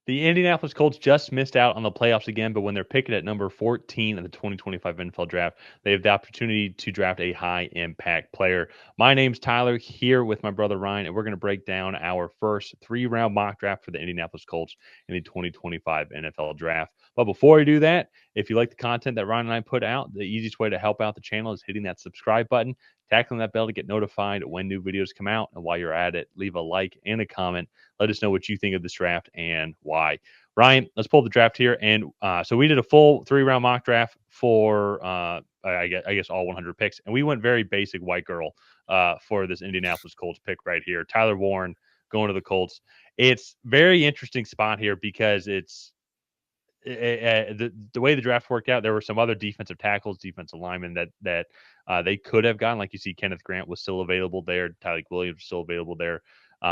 The Indianapolis Colts just missed out on the playoffs again, but when they're picking at number 14 in the 2025 NFL draft, they have the opportunity to draft a high-impact player. My name's Tyler, here with my brother Ryan, and we're going to break down our first three-round mock draft for the Indianapolis Colts in the 2025 NFL draft. But before we do that, if you like the content that Ryan and I put out, the easiest way to help out the channel is hitting that subscribe button, tackling that bell to get notified when new videos come out. And while you're at it, leave a like and a comment. Let us know what you think of this draft and why. Ryan, let's pull the draft here. And so we did a full three-round mock draft for, I guess, all 100 picks. And we went very basic white girl for this Indianapolis Colts pick right here. Tyler Warren going to the Colts. It's very interesting spot here because it's the way the draft worked out. There were some other defensive tackles, defensive linemen that they could have gotten. Like you see, Kenneth Grant was still available there. Tyler Williams was still available there.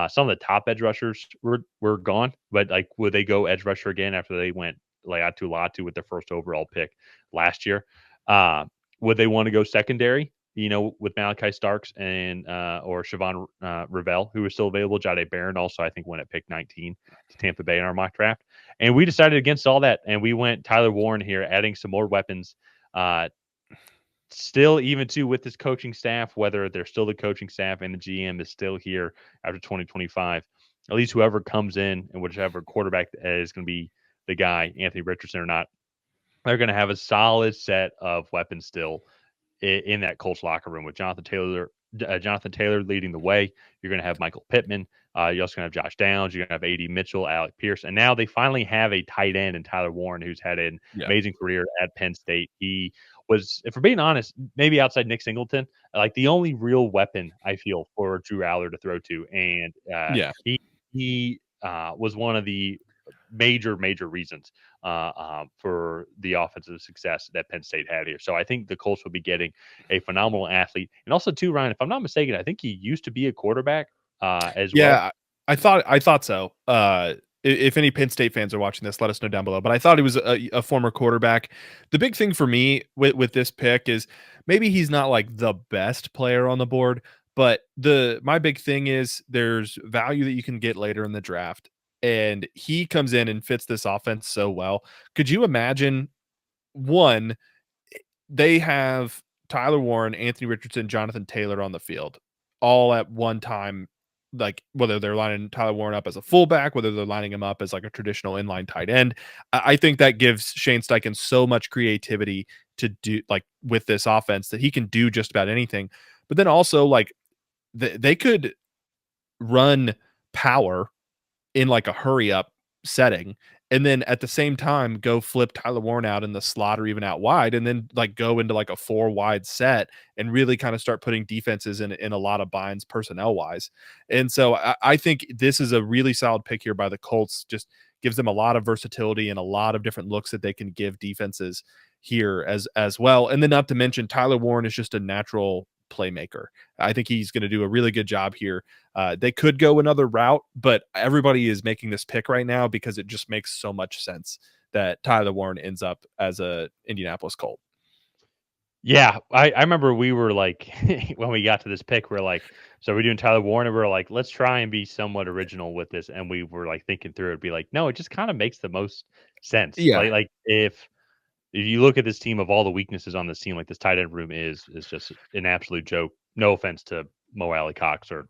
Some of the top edge rushers were gone, but like, would they go edge rusher again after they went Latu with their first overall pick last year? Would they want to go secondary? With Malachi Starks and or Siobhan Ravel, who was still available. Jade Barron also, I think, went at pick 19 to Tampa Bay in our mock draft. And we decided against all that, and we went Tyler Warren here, adding some more weapons. Still, even too, with this coaching staff, whether they're still the coaching staff and the GM is still here after 2025, at least whoever comes in and whichever quarterback is going to be the guy, Anthony Richardson or not, they're going to have a solid set of weapons still in that Colts locker room with Jonathan Taylor leading the way. You're going to have Michael Pittman. You're also going to have Josh Downs. You're going to have A.D. Mitchell, Alec Pierce. And now they finally have a tight end in Tyler Warren, who's had an amazing career at Penn State. He was, if we're being honest, maybe outside Nick Singleton, like the only real weapon I feel for Drew Aller to throw to. And he was one of the major reasons for the offensive success that Penn State had here. So I think the Colts will be getting a phenomenal athlete. And also, too, Ryan, if I'm not mistaken, I think he used to be a quarterback as well. Yeah, I thought so. If any Penn State fans are watching this, let us know down below. But I thought he was a former quarterback. The big thing for me with this pick is maybe he's not like the best player on the board, but my big thing is there's value that you can get later in the draft. And he comes in and fits this offense so well. Could you imagine one, they have Tyler Warren, Anthony Richardson, Jonathan Taylor on the field all at one time, like whether they're lining Tyler Warren up as a fullback, whether they're lining him up as like a traditional inline tight end. I think that gives Shane Steichen so much creativity to do like with this offense that he can do just about anything. But then also like they could run power in like a hurry up setting and then at the same time go flip Tyler Warren out in the slot or even out wide and then like go into like a 4 wide set and really kind of start putting defenses in a lot of binds personnel wise. And so I think this is a really solid pick here by the Colts. Just gives them a lot of versatility and a lot of different looks that they can give defenses here as well. And then not to mention Tyler Warren is just a natural playmaker. I think he's going to do a really good job here. They could go another route, but everybody is making this pick right now because it just makes so much sense that Tyler Warren ends up as a Indianapolis Colt. Yeah, I remember we were like, when we got to this pick, we're like, so we're doing Tyler Warren, and we're like, let's try and be somewhat original with this. And we were like thinking through it, be like, no, it just kind of makes the most sense. Yeah. Like if you look at this team, of all the weaknesses on this team, like this tight end room is just an absolute joke. No offense to Mo Alley Cox or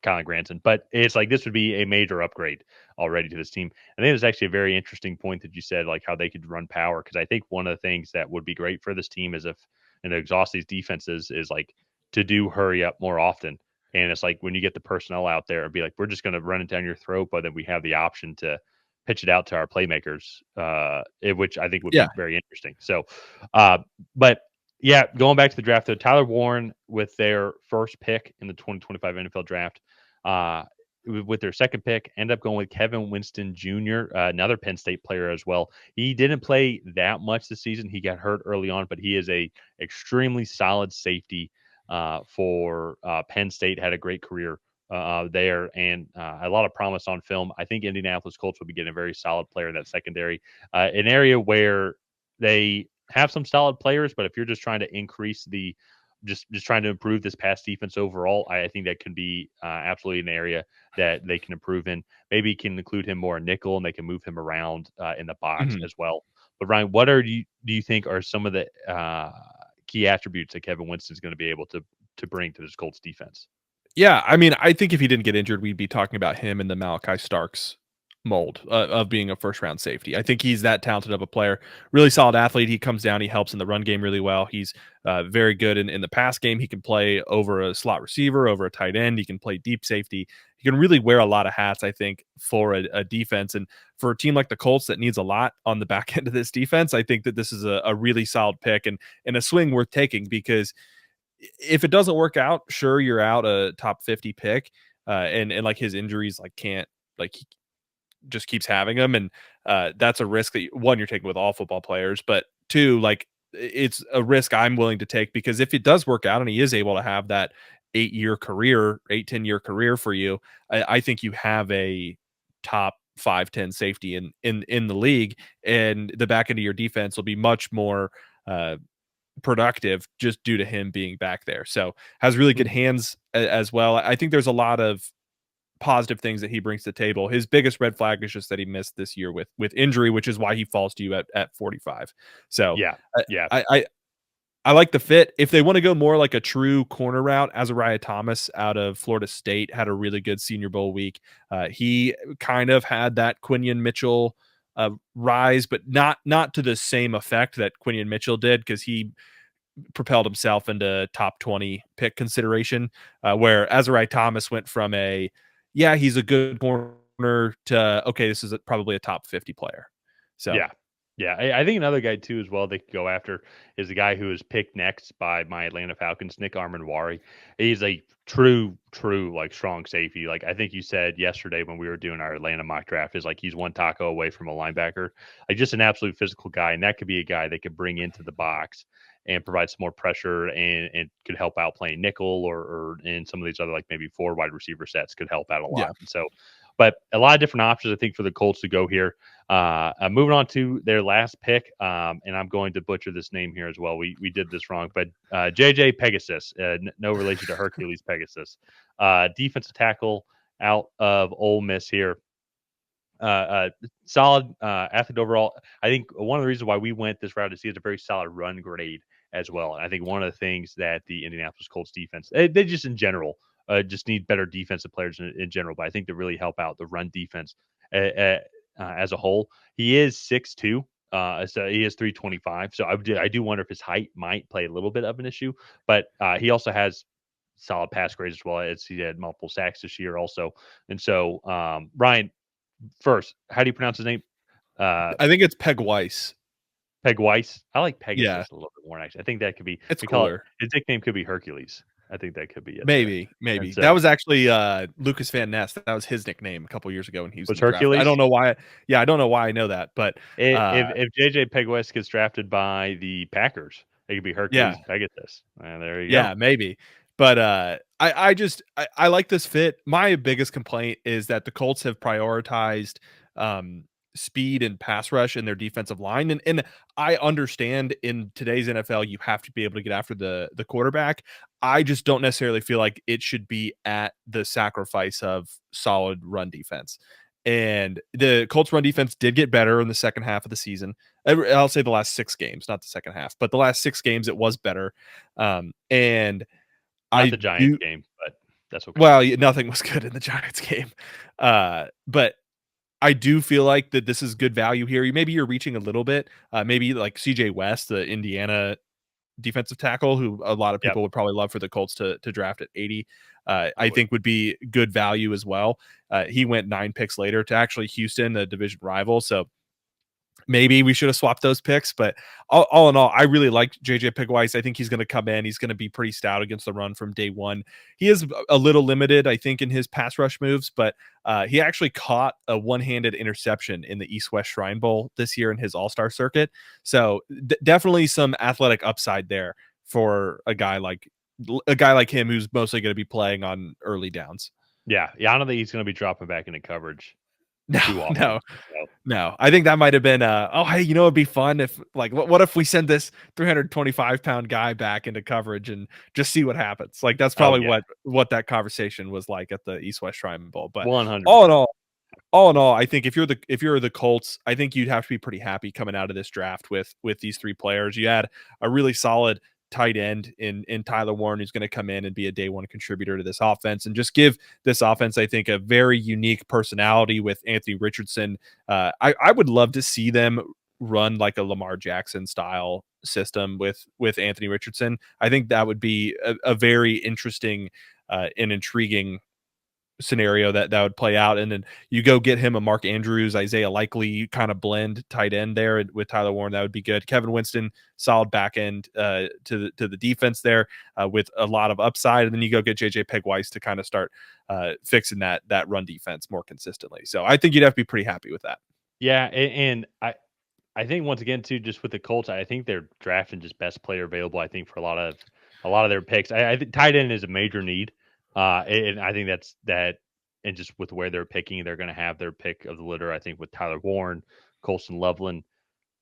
Colin Granson, but it's like this would be a major upgrade already to this team. I think it's actually a very interesting point that you said, like how they could run power, because I think one of the things that would be great for this team is if and exhaust these defenses is like to do hurry up more often. And it's like when you get the personnel out there and be like, we're just going to run it down your throat, but then we have the option to pitch it out to our playmakers, which I think would be very interesting. So, but yeah, going back to the draft, though, Tyler Warren with their first pick in the 2025 NFL draft, with their second pick, end up going with Kevin Winston Jr., another Penn State player as well. He didn't play that much this season. He got hurt early on, but he is a extremely solid safety for Penn State. Had a great career there and a lot of promise on film. I think Indianapolis Colts will be getting a very solid player in that secondary, an area where they have some solid players, but if you're just trying to increase the just trying to improve this pass defense overall. I think that can be absolutely an area that they can improve in. Maybe can include him more in nickel, and they can move him around in the box Mhm. as well. But Ryan, what are you do you think are some of the key attributes that Kevin Winston's going to be able to bring to this Colts defense? Yeah, I mean, I think if he didn't get injured, we'd be talking about him in the Malachi Starks mold of being a first round safety. I think he's that talented of a player, really solid athlete. He comes down, he helps in the run game really well. He's very good in the pass game. He can play over a slot receiver, over a tight end. He can play deep safety. He can really wear a lot of hats, I think, for a defense. And for a team like the Colts that needs a lot on the back end of this defense, I think that this is a really solid pick and a swing worth taking because if it doesn't work out, sure, you're out a top 50 pick. And like his injuries, like can't like he just keeps having them. And that's a risk that one, you're taking with all football players, but two, like it's a risk I'm willing to take because if it does work out and he is able to have that 8-year career, 10-year career for you, I think you have a top 5-10 safety in the league, and the back end of your defense will be much more productive just due to him being back there. So has really good hands as well. I think there's a lot of positive things that he brings to the table. His biggest red flag is just that he missed this year with injury, which is why he falls to you at 45. So Yeah, yeah, I like the fit. If they want to go more like a true corner route, Azariah Thomas out of Florida State had a really good Senior Bowl week. He kind of had that Quinion Mitchell rise, but not to the same effect that Quinion Mitchell did because he propelled himself into top 20 pick consideration, where Azariah Thomas went from he's a good corner to, okay, this is probably a top 50 player. So, yeah. Yeah, I think another guy too as well they could go after is the guy who was picked next by my Atlanta Falcons, Nick Armanwari. He's a true like strong safety. Like I think you said yesterday when we were doing our Atlanta mock draft, is like he's one taco away from a linebacker. Like just an absolute physical guy, and that could be a guy they could bring into the box and provide some more pressure and could help out playing nickel or in some of these other like maybe 4 wide receiver sets could help out a yeah. lot. And so, but a lot of different options I think for the Colts to go here. Moving on to their last pick, and I'm going to butcher this name here as well. We did this wrong, but JJ Pegasus, no relation to Hercules Pegasus, defensive tackle out of Ole Miss here. Solid athlete overall. I think one of the reasons why we went this route is he has a very solid run grade as well. And I think one of the things that the Indianapolis Colts defense, they just in general, just need better defensive players in general. But I think to really help out the run defense as a whole, he is 6'2". So he is 325. So I do wonder if his height might play a little bit of an issue, but he also has solid pass grades as well as he had multiple sacks this year also. And so, Ryan, first, how do you pronounce his name? I think it's Pegues. Pegues. I like Yeah, Pegasus a little bit more. Actually, I think that could be. it's We call it. cooler. His nickname could be Hercules. I think that could be it there. And Maybe. That so, was actually Lucas Van Ness. That was his nickname a couple years ago when he was in was the draft. I don't Hercules? know why. Yeah, I don't know why I know that, but If JJ Pegues gets drafted by the Packers, it could be yeah, Hercules Pegasus. And there you go. yeah, maybe. But I like this fit. My biggest complaint is that the Colts have prioritized speed and pass rush in their defensive line. And I understand in today's NFL you have to be able to get after the quarterback. I just don't necessarily feel like it should be at the sacrifice of solid run defense. And the Colts run defense did get better in the second half of the season. I'll say the last 6 games, not the second half, but the last 6 games it was better. And Not I the Giants do game, but that's okay. well, nothing was good in the Giants game. But I do feel like that this is good value here. Maybe you're reaching a little bit. Maybe like CJ West, the Indiana defensive tackle, who a lot of Yep, people would probably love for the Colts to draft at 80. I I would. think would be good value as well. He went 9 picks later to actually Houston, a division rival. So maybe we should have swapped those picks, but all in all, I really like JJ Pegues. I think he's going to come in. He's going to be pretty stout against the run from day one. He is a little limited, I think, in his pass rush moves, but he actually caught a one-handed interception in the East-West Shrine Bowl this year in his All-Star circuit. So definitely some athletic upside there for a guy like him who's mostly going to be playing on early downs. Yeah, I don't think he's going to be dropping back into coverage No, too often. no. So. No, I think that might have been oh, hey, it'd be fun if like what if we send this 325-pound guy back into coverage and just see what happens. Like that's Oh probably yeah, what that conversation was like at the East West Shrine Bowl. But all in 100%. all, I think if you're the Colts, I think you'd have to be pretty happy coming out of this draft with these three players. You had a really solid tight end in Tyler Warren, who's going to come in and be a day one contributor to this offense and just give this offense, I think, a very unique personality with Anthony Richardson. I would love to see them run like a Lamar Jackson style system with Anthony Richardson. I think that would be a very interesting and intriguing scenario that would play out. And then you go get him a Mark Andrews, Isaiah Likely kind of blend tight end there with Tyler Warren. That would be good. Kevin Winston, solid back end to the defense there with a lot of upside. And then you go get JJ Pegues to kind of start fixing that run defense more consistently. So I think you'd have to be pretty happy with that. Yeah, and I think once again too, just with the Colts, I think they're drafting just best player available. I think for a lot of their picks, I think tight end is a major need, and I think that's that. And just with where they're picking, they're going to have their pick of the litter. I think with Tyler Warren, Colston Loveland.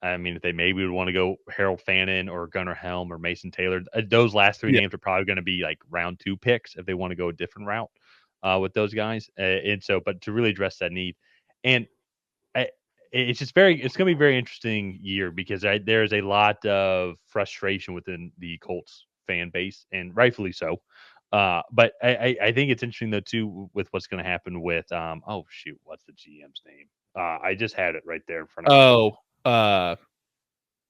I mean, if they maybe would want to go Harold Fannin or Gunnar Helm or Mason Taylor, those last three Yeah. names are probably going to be like round 2 picks if they want to go a different route with those guys. And so, but to really address that need, and it's just it's going to be a very interesting year because there's a lot of frustration within the Colts fan base, and rightfully so. But I think it's interesting though too with what's going to happen with oh shoot, what's the GM's name? I just had it right there in front of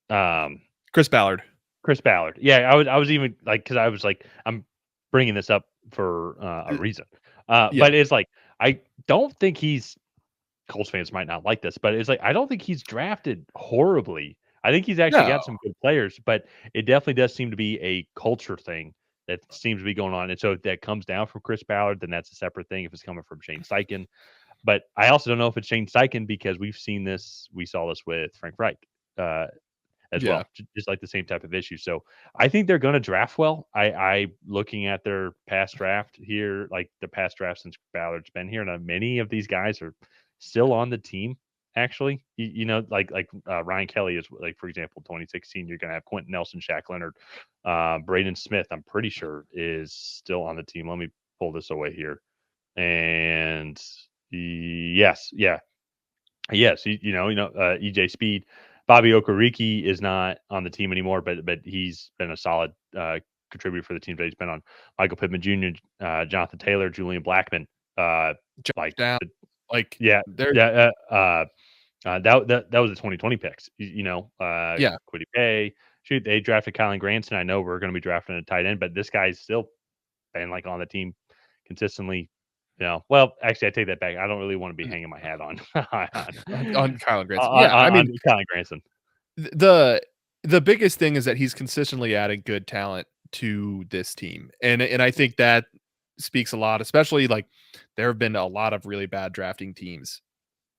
me. Chris Ballard. Chris Ballard. Yeah, I was even like because I was like I'm bringing this up for a reason. Yeah. But it's like I don't think he's Colts fans might not like this, but it's like I don't think he's drafted horribly. I think he's actually No. got some good players, but it definitely does seem to be a culture thing that seems to be going on. And so if that comes down from Chris Ballard, then that's a separate thing if it's coming from Shane Steichen. But I also don't know if it's Shane Steichen because we saw this with Frank Reich as Yeah. well, just like the same type of issue. So I think they're going to draft well. I looking at their past draft here, like the past draft since Ballard's been here, and many of these guys are still on the team. Actually, like Ryan Kelly is like, for example, 2016, you're going to have Quentin Nelson, Shaq Leonard, Braden Smith. I'm pretty sure is still on the team. Let me pull this away here. And yes, yeah, yes, EJ Speed. Bobby Okereke is not on the team anymore, but he's been a solid contributor for the team. But he's been on Michael Pittman Jr., Jonathan Taylor, Julian Blackman. Like down. Like yeah, there. yeah. That was the 2020 picks. Yeah. Quiddy Pay. Shoot, they drafted Kylan Granson. I know we're going to be drafting a tight end, but this guy's still been like on the team consistently. Well, actually, I take that back. I don't really want to be hanging my hat on on Kylan Granson. Yeah, I mean, Kylan Granson. The biggest thing is that he's consistently adding good talent to this team, and I think that speaks a lot. Especially like there have been a lot of really bad drafting teams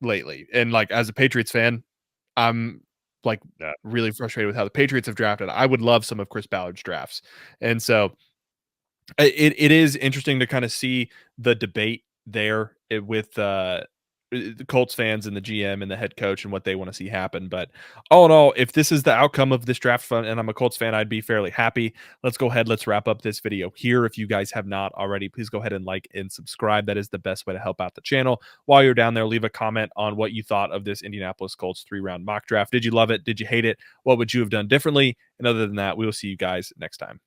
lately, and like as a Patriots fan, I'm like really frustrated with how the Patriots have drafted. I would love some of Chris Ballard's drafts, and so it is interesting to kind of see the debate there with the Colts fans and the GM and the head coach and what they want to see happen. But all in all, if this is the outcome of this draft fund and I'm a Colts fan, I'd be fairly happy. Let's go ahead. Let's wrap up this video here. If you guys have not already, please go ahead and like and subscribe. That is the best way to help out the channel. While you're down there, leave a comment on what you thought of this Indianapolis Colts 3-round mock draft. Did you love it? Did you hate it? What would you have done differently? And other than that, we will see you guys next time.